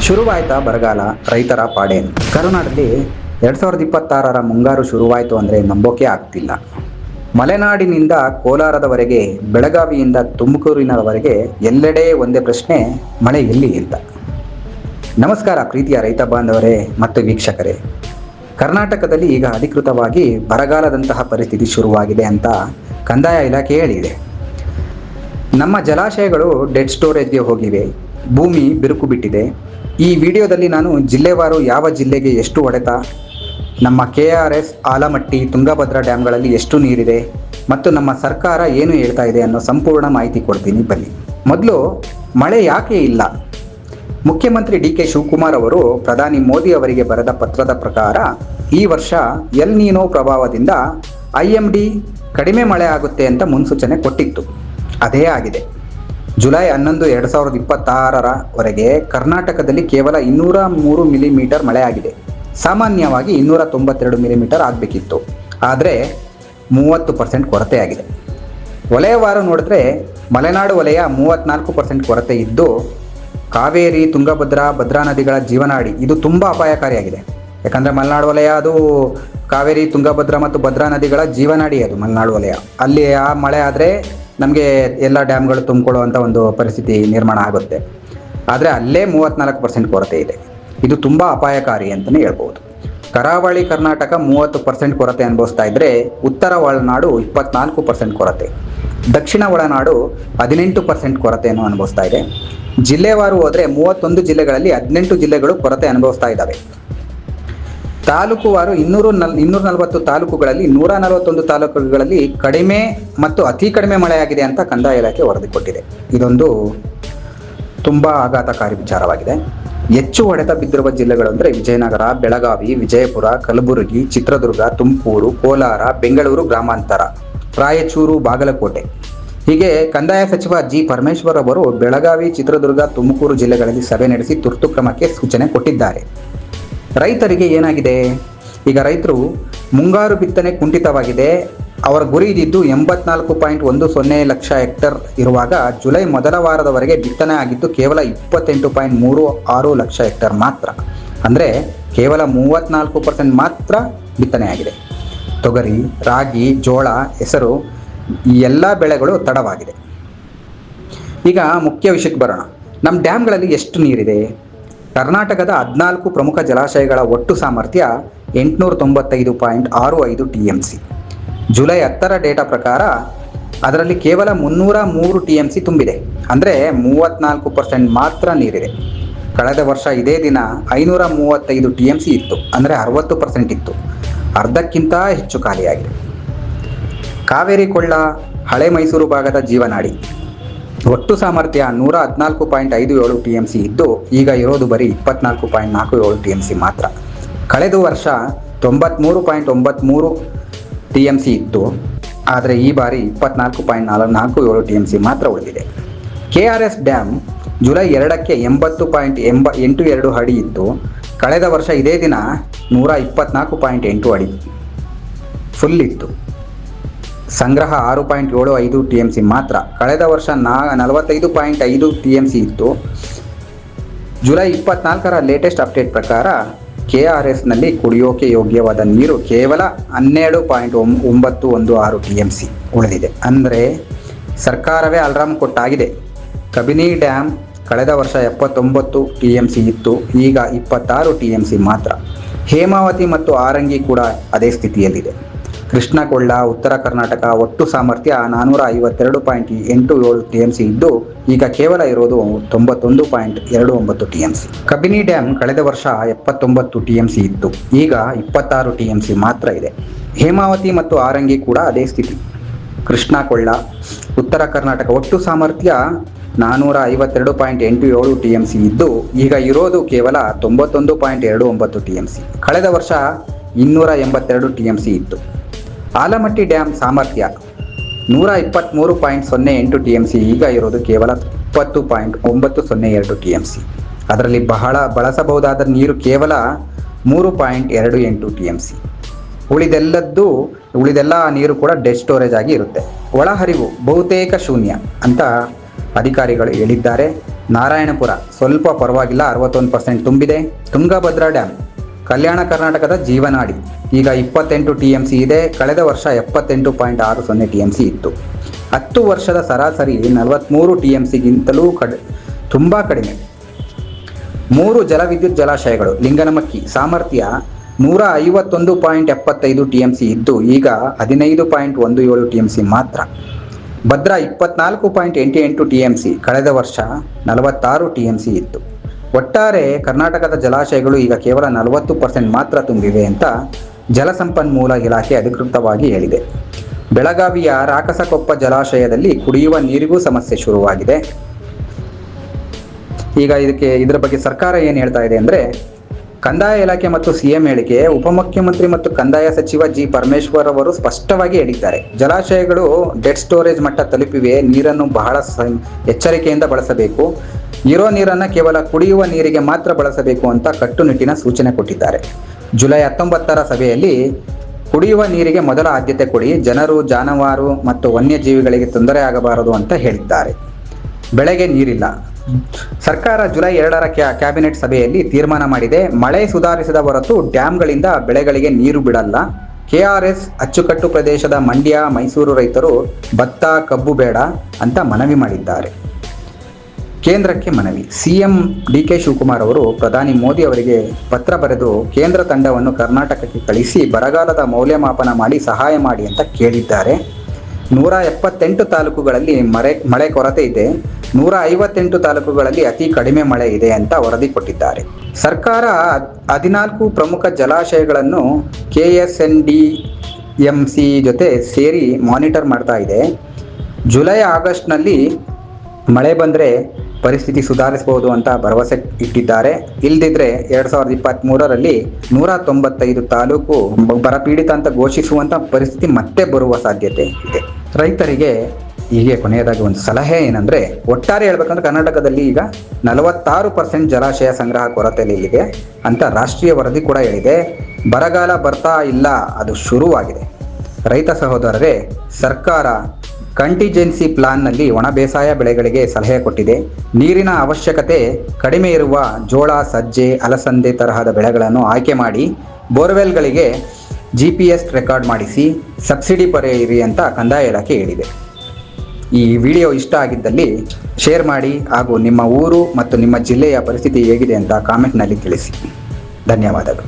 ಶುರುವಾಯ್ತಾ ಬರಗಾಲ, ರೈತರ ಪಾಡೇನು? ಕರುನಾಡಲ್ಲಿ 2026ರ ಮುಂಗಾರು ಶುರುವಾಯಿತು ಅಂದರೆ ನಂಬೋಕೆ ಆಗ್ತಿಲ್ಲ. ಮಲೆನಾಡಿನಿಂದ ಕೋಲಾರದವರೆಗೆ, ಬೆಳಗಾವಿಯಿಂದ ತುಮಕೂರಿನವರೆಗೆ ಎಲ್ಲೆಡೆ ಒಂದೇ ಪ್ರಶ್ನೆ, ಮಳೆ ಎಲ್ಲಿ ಅಂತ. ನಮಸ್ಕಾರ ಪ್ರೀತಿಯ ರೈತ ಬಾಂಧವರೇ ಮತ್ತು ವೀಕ್ಷಕರೇ. ಕರ್ನಾಟಕದಲ್ಲಿ ಈಗ ಅಧಿಕೃತವಾಗಿ ಬರಗಾಲದಂತಹ ಪರಿಸ್ಥಿತಿ ಶುರುವಾಗಿದೆ ಅಂತ ಕಂದಾಯ ಇಲಾಖೆ ಹೇಳಿದೆ. ನಮ್ಮ ಜಲಾಶಯಗಳು ಡೆಡ್ ಸ್ಟೋರೇಜ್ಗೆ ಹೋಗಿವೆ, ಭೂಮಿ ಬಿರುಕು ಬಿಟ್ಟಿದೆ. ಈ ವಿಡಿಯೋದಲ್ಲಿ ನಾನು ಜಿಲ್ಲೆವಾರು ಯಾವ ಜಿಲ್ಲೆಗೆ ಎಷ್ಟು ಹೊಡೆತ, ನಮ್ಮ KRS, ಆಲಮಟ್ಟಿ, ತುಂಗಭದ್ರಾ ಡ್ಯಾಮ್ಗಳಲ್ಲಿ ಎಷ್ಟು ನೀರಿದೆ ಮತ್ತು ನಮ್ಮ ಸರ್ಕಾರ ಏನು ಹೇಳ್ತಾ ಇದೆ ಅನ್ನೋ ಸಂಪೂರ್ಣ ಮಾಹಿತಿ ಕೊಡ್ತೀನಿ ಬನ್ನಿ. ಮೊದಲು ಮಳೆ ಯಾಕೆ ಇಲ್ಲ? ಮುಖ್ಯಮಂತ್ರಿ DK ಶಿವಕುಮಾರ್ ಅವರು ಪ್ರಧಾನಿ ಮೋದಿ ಅವರಿಗೆ ಬರೆದ ಪತ್ರದ ಪ್ರಕಾರ ಈ ವರ್ಷ ಎಲ್ ನೀನೋ ಪ್ರಭಾವದಿಂದ IMD ಕಡಿಮೆ ಮಳೆ ಆಗುತ್ತೆ ಅಂತ ಮುನ್ಸೂಚನೆ ಕೊಟ್ಟಿತ್ತು. ಅದೇ ಆಗಿದೆ. ಜುಲೈ 11, 2026ರವರೆಗೆ ಕರ್ನಾಟಕದಲ್ಲಿ ಕೇವಲ 203 ಮಿಲಿಮೀಟರ್ ಮಳೆ ಆಗಿದೆ. ಸಾಮಾನ್ಯವಾಗಿ 292 ಮಿಲಿಮೀಟರ್ ಆಗಬೇಕಿತ್ತು, ಆದರೆ 30% ಕೊರತೆ ಆಗಿದೆ. ವಲಯವಾರು ನೋಡಿದ್ರೆ ಮಲೆನಾಡು ವಲಯ 34% ಕೊರತೆ ಇದ್ದು, ಕಾವೇರಿ, ತುಂಗಭದ್ರಾ, ಭದ್ರಾ ನದಿಗಳ ಜೀವನಾಡಿ ಇದು ತುಂಬ ಅಪಾಯಕಾರಿಯಾಗಿದೆ. ಯಾಕಂದರೆ ಮಲೆನಾಡು ವಲಯ ಅದು ಕಾವೇರಿ, ತುಂಗಭದ್ರಾ ಮತ್ತು ಭದ್ರಾ ನದಿಗಳ ಜೀವನಾಡಿ, ಅದು ಮಲೆನಾಡು ವಲಯ. ಅಲ್ಲಿ ಆ ಮಳೆ ಆದರೆ ನಮಗೆ ಎಲ್ಲ ಡ್ಯಾಮ್ಗಳು ತುಂಬಿಕೊಳ್ಳುವಂಥ ಒಂದು ಪರಿಸ್ಥಿತಿ ನಿರ್ಮಾಣ ಆಗುತ್ತೆ. ಆದರೆ ಅಲ್ಲೇ 34% ಕೊರತೆ ಇದೆ. ಇದು ತುಂಬ ಅಪಾಯಕಾರಿ ಅಂತಲೇ ಹೇಳ್ಬೋದು. ಕರಾವಳಿ ಕರ್ನಾಟಕ 30% ಕೊರತೆ ಅನುಭವಿಸ್ತಾ ಇದ್ದರೆ, ಉತ್ತರ ಒಳನಾಡು 24% ಕೊರತೆ, ದಕ್ಷಿಣ ಒಳನಾಡು 18% ಕೊರತೆಯನ್ನು ಅನುಭವಿಸ್ತಾ ಇದೆ. ಜಿಲ್ಲೆವಾರು ಹೋದರೆ 31 ಜಿಲ್ಲೆಗಳಲ್ಲಿ 18 ಜಿಲ್ಲೆಗಳು ಕೊರತೆ ಅನುಭವಿಸ್ತಾ ಇದ್ದಾವೆ. ತಾಲೂಕುವಾರು 240 ತಾಲೂಕುಗಳಲ್ಲಿ 141 ತಾಲೂಕುಗಳಲ್ಲಿ ಕಡಿಮೆ ಮತ್ತು ಅತಿ ಕಡಿಮೆ ಮಳೆಯಾಗಿದೆ ಅಂತ ಕಂದಾಯ ಇಲಾಖೆ ವರದಿ ಕೊಟ್ಟಿದೆ. ಇದೊಂದು ತುಂಬ ಆಘಾತಕಾರಿ ವಿಚಾರವಾಗಿದೆ. ಹೆಚ್ಚು ಹೊಡೆತ ಬಿದ್ದಿರುವ ಜಿಲ್ಲೆಗಳು ಅಂದರೆ ವಿಜಯನಗರ, ಬೆಳಗಾವಿ, ವಿಜಯಪುರ, ಕಲಬುರಗಿ, ಚಿತ್ರದುರ್ಗ, ತುಮಕೂರು, ಕೋಲಾರ, ಬೆಂಗಳೂರು ಗ್ರಾಮಾಂತರ, ರಾಯಚೂರು, ಬಾಗಲಕೋಟೆ. ಹೀಗೆ ಕಂದಾಯ ಸಚಿವ G. ಪರಮೇಶ್ವರ್ ಅವರು ಬೆಳಗಾವಿ, ಚಿತ್ರದುರ್ಗ, ತುಮಕೂರು ಜಿಲ್ಲೆಗಳಲ್ಲಿ ಸಭೆ ನಡೆಸಿ ತುರ್ತು ಕ್ರಮಕ್ಕೆ ಸೂಚನೆ ಕೊಟ್ಟಿದ್ದಾರೆ. ರೈತರಿಗೆ ಏನಾಗಿದೆ? ಈಗ ರೈತರು ಮುಂಗಾರು ಬಿತ್ತನೆ ಕುಂಠಿತವಾಗಿದೆ. ಅವರ ಗುರಿ ಇದ್ದಿದ್ದು 84.10 ಲಕ್ಷ ಹೆಕ್ಟರ್ ಇರುವಾಗ ಜುಲೈ ಮೊದಲ ವಾರದವರೆಗೆ ಬಿತ್ತನೆ ಆಗಿದ್ದು ಕೇವಲ 28.36 ಲಕ್ಷ ಹೆಕ್ಟರ್ ಮಾತ್ರ. ಅಂದರೆ ಕೇವಲ 34% ಮಾತ್ರ ಬಿತ್ತನೆ ಆಗಿದೆ. ತೊಗರಿ, ರಾಗಿ, ಜೋಳ, ಹೆಸರು ಈ ಎಲ್ಲ ಬೆಳೆಗಳು ತಡವಾಗಿದೆ. ಈಗ ಮುಖ್ಯ ವಿಷಯಕ್ಕೆ ಬರೋಣ. ನಮ್ಮ ಡ್ಯಾಮ್ಗಳಲ್ಲಿ ಎಷ್ಟು ನೀರಿದೆ? ಕರ್ನಾಟಕದ 14 ಪ್ರಮುಖ ಜಲಾಶಯಗಳ ಒಟ್ಟು ಸಾಮರ್ಥ್ಯ 895.65 TMC. ಜುಲೈ 10ರ ಡೇಟಾ ಪ್ರಕಾರ ಅದರಲ್ಲಿ ಕೇವಲ 303 TMC ತುಂಬಿದೆ. ಅಂದರೆ 34% ಮಾತ್ರ ನೀರಿದೆ. ಕಳೆದ ವರ್ಷ ಇದೇ ದಿನ 535 TMC ಇತ್ತು, ಅಂದರೆ 60% ಇತ್ತು. ಅರ್ಧಕ್ಕಿಂತ ಹೆಚ್ಚು ಖಾಲಿಯಾಗಿದೆ. ಕಾವೇರಿ ಕೊಳ್ಳ, ಹಳೆ ಮೈಸೂರು ಭಾಗದ ಜೀವನಾಡಿ, ಒಟ್ಟು ಸಾಮರ್ಥ್ಯ 114.57 TMC ಇದ್ದು ಈಗ ಇರೋದು ಬರೀ 24.47 TMC ಮಾತ್ರ. ಕಳೆದ ವರ್ಷ 93.93 TMC ಇತ್ತು, ಆದರೆ ಈ ಬಾರಿ 24.47 TMC ಮಾತ್ರ ಉಳಿದಿದೆ. KRS ಡ್ಯಾಮ್ ಜುಲೈ 2ಕ್ಕೆ 80.82 ಅಡಿ ಇತ್ತು. ಕಳೆದ ವರ್ಷ ಇದೇ ದಿನ 124.8 ಅಡಿ ಫುಲ್ ಇತ್ತು. ಸಂಗ್ರಹ 6.75 TMC ಮಾತ್ರ. ಕಳೆದ ವರ್ಷ 45.5 TMC ಇತ್ತು. ಜುಲೈ 24ರ ಲೇಟೆಸ್ಟ್ ಅಪ್ಡೇಟ್ ಪ್ರಕಾರ KRSನಲ್ಲಿ ಕುಡಿಯೋಕೆ ಯೋಗ್ಯವಾದ ನೀರು ಕೇವಲ 12.916 TMC ಉಳಿದಿದೆ. ಅಂದರೆ ಸರ್ಕಾರವೇ ಅಲಾರಾಮ್ ಕೊಟ್ಟಾಗಿದೆ. ಕಬಿನಿ ಡ್ಯಾಮ್ ಕಳೆದ ವರ್ಷ 79 TMC ಇತ್ತು, ಈಗ 26 TMC ಮಾತ್ರ. ಹೇಮಾವತಿ ಮತ್ತು ಆರಂಗಿ ಕೂಡ ಅದೇ ಸ್ಥಿತಿಯಲ್ಲಿದೆ. ಕೃಷ್ಣ ಕೊಳ್ಳ, ಉತ್ತರ ಕರ್ನಾಟಕ ಒಟ್ಟು ಸಾಮರ್ಥ್ಯ 452.87 TMC ಇದ್ದು ಈಗ ಕೇವಲ ಇರೋದು 91.29 TMC. ಕಬಿನಿ ಡ್ಯಾಮ್ ಕಳೆದ ವರ್ಷ 79 TMC ಇತ್ತು, ಈಗ 26 TMC ಮಾತ್ರ ಇದೆ. ಹೇಮಾವತಿ ಮತ್ತು ಆರಂಗಿ ಕೂಡ ಅದೇ ಸ್ಥಿತಿ. ಕೃಷ್ಣ ಕೊಳ್ಳ, ಉತ್ತರ ಕರ್ನಾಟಕ ಒಟ್ಟು ಸಾಮರ್ಥ್ಯ 452.87 TMC ಇದ್ದು ಈಗ ಇರೋದು ಕೇವಲ 91.29 TMC. ಕಳೆದ ವರ್ಷ 282 TMC ಇತ್ತು. ಆಲಮಟ್ಟಿ ಡ್ಯಾಮ್ ಸಾಮರ್ಥ್ಯ 123.08 TMC, ಈಗ ಇರೋದು ಕೇವಲ 20.902 TMC. ಅದರಲ್ಲಿ ಬಳಸಬಹುದಾದ ನೀರು ಕೇವಲ 3.28 TMC. ಉಳಿದೆಲ್ಲ ನೀರು ಕೂಡ ಡೆಡ್ ಸ್ಟೋರೇಜ್ ಆಗಿ ಇರುತ್ತೆ. ಒಳಹರಿವು ಬಹುತೇಕ ಶೂನ್ಯ ಅಂತ ಅಧಿಕಾರಿಗಳು ಹೇಳಿದ್ದಾರೆ. ನಾರಾಯಣಪುರ ಸ್ವಲ್ಪ ಪರವಾಗಿಲ್ಲ, 61% ತುಂಬಿದೆ. ತುಂಗಭದ್ರಾ ಡ್ಯಾಮ್ ಕಲ್ಯಾಣ ಕರ್ನಾಟಕದ ಜೀವನಾಡಿ, ಈಗ 28 TMC ಇದೆ. ಕಳೆದ ವರ್ಷ 78.60 TMC ಇತ್ತು. 10 ವರ್ಷದ ಸರಾಸರಿ 43 TMCಗಿಂತಲೂ ತುಂಬ ಕಡಿಮೆ. 3 ಜಲವಿದ್ಯುತ್ ಜಲಾಶಯಗಳು ಲಿಂಗನಮಕ್ಕಿ ಸಾಮರ್ಥ್ಯ 151.75 TMC ಇದ್ದು ಈಗ 15.17 TMC ಮಾತ್ರ. ಭದ್ರಾ 24.88 TMC, ಕಳೆದ ವರ್ಷ 46 TMC ಇತ್ತು. ಒಟ್ಟಾರೆ ಕರ್ನಾಟಕದ ಜಲಾಶಯಗಳು ಈಗ ಕೇವಲ 40% ಮಾತ್ರ ತುಂಬಿವೆ ಅಂತ ಜಲಸಂಪನ್ಮೂಲ ಇಲಾಖೆ ಅಧಿಕೃತವಾಗಿ ಹೇಳಿದೆ. ಬೆಳಗಾವಿಯ ರಾಕಸಕೊಪ್ಪ ಜಲಾಶಯದಲ್ಲಿ ಕುಡಿಯುವ ನೀರಿಗೂ ಸಮಸ್ಯೆ ಶುರುವಾಗಿದೆ. ಈಗ ಇದರ ಬಗ್ಗೆ ಸರ್ಕಾರ ಏನು ಹೇಳ್ತಾ ಇದೆ ಅಂದರೆ, ಕಂದಾಯ ಇಲಾಖೆ ಮತ್ತು CM ಹೇಳಿಕೆ. ಉಪಮುಖ್ಯಮಂತ್ರಿ ಮತ್ತು ಕಂದಾಯ ಸಚಿವ G. ಪರಮೇಶ್ವರ್ ಅವರು ಸ್ಪಷ್ಟವಾಗಿ ಹೇಳಿದ್ದಾರೆ, ಜಲಾಶಯಗಳು ಡೆಡ್ ಸ್ಟೋರೇಜ್ ಮಟ್ಟ ತಲುಪಿವೆ, ನೀರನ್ನು ಬಹಳ ಎಚ್ಚರಿಕೆಯಿಂದ ಬಳಸಬೇಕು, ಇರೋ ನೀರನ್ನು ಕೇವಲ ಕುಡಿಯುವ ನೀರಿಗೆ ಮಾತ್ರ ಬಳಸಬೇಕು ಅಂತ ಕಟ್ಟುನಿಟ್ಟಿನ ಸೂಚನೆ ಕೊಟ್ಟಿದ್ದಾರೆ. ಜುಲೈ 19ರ ಸಭೆಯಲ್ಲಿ ಕುಡಿಯುವ ನೀರಿಗೆ ಮೊದಲ ಆದ್ಯತೆ ಕೊಡಿ, ಜನರು, ಜಾನುವಾರು ಮತ್ತು ವನ್ಯಜೀವಿಗಳಿಗೆ ತೊಂದರೆ ಆಗಬಾರದು ಅಂತ ಹೇಳಿದ್ದಾರೆ. ಬೆಳೆಗೆ ನೀರಿಲ್ಲ. ಸರ್ಕಾರ ಜುಲೈ 2ರ ಕ್ಯಾಬಿನೆಟ್ ಸಭೆಯಲ್ಲಿ ತೀರ್ಮಾನ ಮಾಡಿದೆ, ಮಳೆ ಸುಧಾರಿಸದ ಹೊರತು ಡ್ಯಾಂಗಳಿಂದ ಬೆಳೆಗಳಿಗೆ ನೀರು ಬಿಡಲ್ಲ. KRS ಅಚ್ಚುಕಟ್ಟು ಪ್ರದೇಶದ ಮಂಡ್ಯ, ಮೈಸೂರು ರೈತರು ಭತ್ತ, ಕಬ್ಬು ಬೇಡ ಅಂತ ಮನವಿ ಮಾಡಿದ್ದಾರೆ. ಕೇಂದ್ರಕ್ಕೆ ಮನವಿ. CM DK ಶಿವಕುಮಾರ್ ಅವರು ಪ್ರಧಾನಿ ಮೋದಿ ಅವರಿಗೆ ಪತ್ರ ಬರೆದು ಕೇಂದ್ರ ತಂಡವನ್ನು ಕರ್ನಾಟಕಕ್ಕೆ ಕಳಿಸಿ ಬರಗಾಲದ ಮೌಲ್ಯಮಾಪನ ಮಾಡಿ ಸಹಾಯ ಮಾಡಿ ಅಂತ ಕೇಳಿದ್ದಾರೆ. 178 ತಾಲೂಕುಗಳಲ್ಲಿ ಮಳೆ ಕೊರತೆ ಇದೆ, 158 ತಾಲೂಕುಗಳಲ್ಲಿ ಅತಿ ಕಡಿಮೆ ಮಳೆ ಇದೆ ಅಂತ ವರದಿ ಕೊಟ್ಟಿದ್ದಾರೆ. ಸರ್ಕಾರ 14 ಪ್ರಮುಖ ಜಲಾಶಯಗಳನ್ನು KSNDMC ಜೊತೆ ಸೇರಿ ಮಾನಿಟರ್ ಮಾಡ್ತಾ ಇದೆ. ಜುಲೈ ಆಗಸ್ಟ್ನಲ್ಲಿ ಮಳೆ ಬಂದರೆ ಪರಿಸ್ಥಿತಿ ಸುಧಾರಿಸಬಹುದು ಅಂತ ಭರವಸೆ ಇಟ್ಟಿದ್ದಾರೆ. ಇಲ್ದಿದ್ರೆ 2023ರಲ್ಲಿ 195 ತಾಲೂಕು ಬರಪೀಡಿತ ಅಂತ ಘೋಷಿಸುವಂಥ ಪರಿಸ್ಥಿತಿ ಮತ್ತೆ ಬರುವ ಸಾಧ್ಯತೆ ಇದೆ. ರೈತರಿಗೆ ಹೀಗೆ ಕೊನೆಯದಾಗಿ ಒಂದು ಸಲಹೆ ಏನಂದರೆ, ಒಟ್ಟಾರೆ ಹೇಳ್ಬೇಕಂದ್ರೆ ಕರ್ನಾಟಕದಲ್ಲಿ ಈಗ 46% ಜಲಾಶಯ ಸಂಗ್ರಹ ಕೊರತೆಯಲ್ಲಿದೆ ಅಂತ ರಾಷ್ಟ್ರೀಯ ವರದಿ ಕೂಡ ಹೇಳಿದೆ. ಬರಗಾಲ ಬರ್ತಾ ಇಲ್ಲ, ಅದು ಶುರುವಾಗಿದೆ. ರೈತ ಸಹೋದರರೇ, ಸರ್ಕಾರ ಕಂಟಿಜೆನ್ಸಿ ಪ್ಲಾನ್ನಲ್ಲಿ ಒಣ ಬೇಸಾಯ ಬೆಳೆಗಳಿಗೆ ಸಲಹೆ ಕೊಟ್ಟಿದೆ. ನೀರಿನ ಅವಶ್ಯಕತೆ ಕಡಿಮೆ ಇರುವ ಜೋಳ, ಸಜ್ಜೆ, ಅಲಸಂದೆ ತರಹದ ಬೆಳೆಗಳನ್ನು ಆಯ್ಕೆ ಮಾಡಿ ಬೋರ್ವೆಲ್ಗಳಿಗೆ GPS ರೆಕಾರ್ಡ್ ಮಾಡಿಸಿ ಸಬ್ಸಿಡಿ ಪಡೆಯಿರಿ ಅಂತ ಕಂದಾಯ ಇಲಾಖೆ ಹೇಳಿದೆ. ಈ ವಿಡಿಯೋ ಇಷ್ಟ ಆಗಿದ್ದಲ್ಲಿ ಶೇರ್ ಮಾಡಿ ಹಾಗೂ ನಿಮ್ಮ ಊರು ಮತ್ತು ನಿಮ್ಮ ಜಿಲ್ಲೆಯ ಪರಿಸ್ಥಿತಿ ಹೇಗಿದೆ ಅಂತ ಕಾಮೆಂಟ್ನಲ್ಲಿ ತಿಳಿಸಿ. ಧನ್ಯವಾದಗಳು.